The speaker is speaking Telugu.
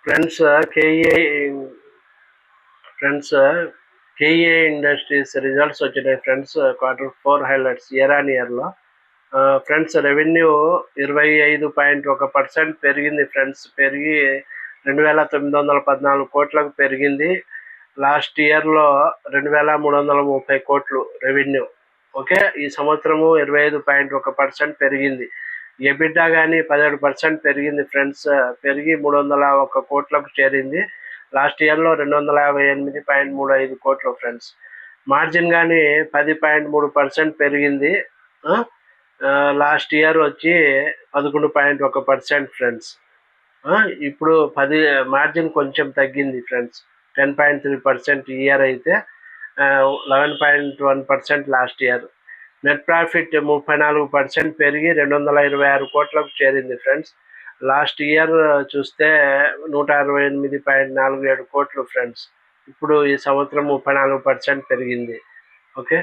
Friends KA friends KA industries results వచ్చినాయి friends. Q4 highlights year on ఇయర్లో. ఫ్రెండ్స్ రెవెన్యూ 25.1% పెరిగింది ఫ్రెండ్స్. పెరిగి 2,914 కోట్లకు పెరిగింది. లాస్ట్ ఇయర్లో 2,330 కోట్లు రెవెన్యూ. ఓకే, ఈ సంవత్సరము 25.1% పెరిగింది. ఎబిటా కానీ 17% పెరిగింది ఫ్రెండ్స్. పెరిగి 301 కోట్లకు చేరింది. లాస్ట్ ఇయర్లో 258.35 కోట్లు ఫ్రెండ్స్. మార్జిన్ కానీ 10.3% పెరిగింది. లాస్ట్ ఇయర్ వచ్చి 11.1% ఫ్రెండ్స్. ఇప్పుడు మార్జిన్ కొంచెం తగ్గింది ఫ్రెండ్స్. 10.3% ఈ ఇయర్ అయితే 11.1% లాస్ట్ ఇయర్. నెట్ ప్రాఫిట్ 34% పెరిగి 226 కోట్లకు చేరింది ఫ్రెండ్స్. లాస్ట్ ఇయర్ చూస్తే 168.47 కోట్లు ఫ్రెండ్స్. ఇప్పుడు ఈ సంవత్సరం 34% పెరిగింది. ఓకే.